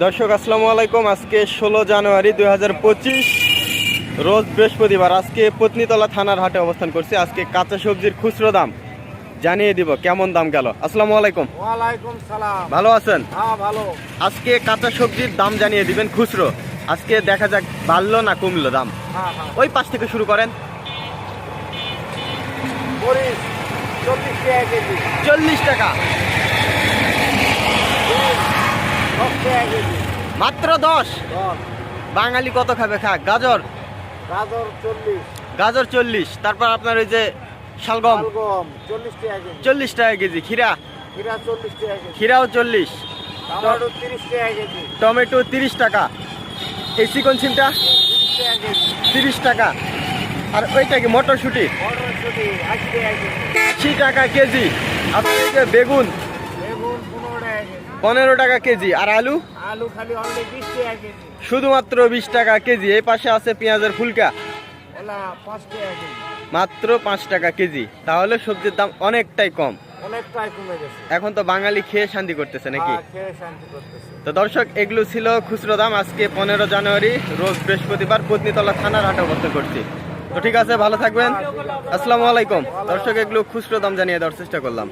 দর্শক আসসালামু আলাইকুম। আজকে 16 জানুয়ারি 2025 রোজ বৃহস্পতিবার। আজকে পত্নীতলা থানার হাটে অবস্থান করছি। আজকে কাঁচা সবজির খুচরো দাম জানিয়ে দিব কেমন দাম গেল। আসসালামু আলাইকুম। ওয়ালাইকুম সালাম। ভালো আছেন? হ্যাঁ ভালো। আজকে কাঁচা সবজির দাম জানিয়ে দিবেন খুচরো। আজকে দেখা যাক বাড়লো না কমলো দাম। হ্যাঁ হ্যাঁ। ওই পাশ থেকে শুরু করেন। মরিচ 40 টাকা কেজি। 40 টাকা, 10 টাকা কেজি। মাত্র 10। 10। বাঙালি কত খাবে খাক। গাজর গাজর 40। গাজর 40। তারপর আপনার ওই যে শালগম শালগম 40 টাকা কেজি। 40 টাকা কেজি। খিরা ক্ষীরা 40 টাকা কেজি। খিরাও 40। টমেটো 30 টাকা কেজি। টমেটো 30 টাকা। এই চিকন সিমটা 30 টাকা কেজি। 30 টাকা। আর ওইটা কি মটরশুঁটি মটরশুঁটি 80 টাকা কেজি। 80 টাকা কেজি। আপনার এই যে বেগুন বেগুন 15 টাকা কেজি। 15 টাকা কেজি। আর আলু আলু খালি অনলি 20 টাকা কেজি। শুধুমাত্র 20 টাকা কেজি। এই পাশে আছে পেঁয়াজের ফুলকা, ওলা 5 টাকা কেজি। মাত্র 5 টাকা কেজি। তাহলে সবজির দাম অনেকটাই কম। অনেকটাই কমে গেছে। এখন তো বাঙালি খেয়ে শান্তি করতেছে নাকি? খেয়ে শান্তি করতেছে। তো দর্শক, এগুলো ছিল খুচরো দাম। আজকে 15 জানুয়ারি রোজ বৃহস্পতিবার পত্নীতলা থানার হাটে অবস্থান করছি। তো ঠিক আছে, ভালো থাকবেন। আসসালামু আলাইকুম। দর্শক, এগুলো খুচরো দাম জানিয়ে দেওয়ার চেষ্টা করলাম।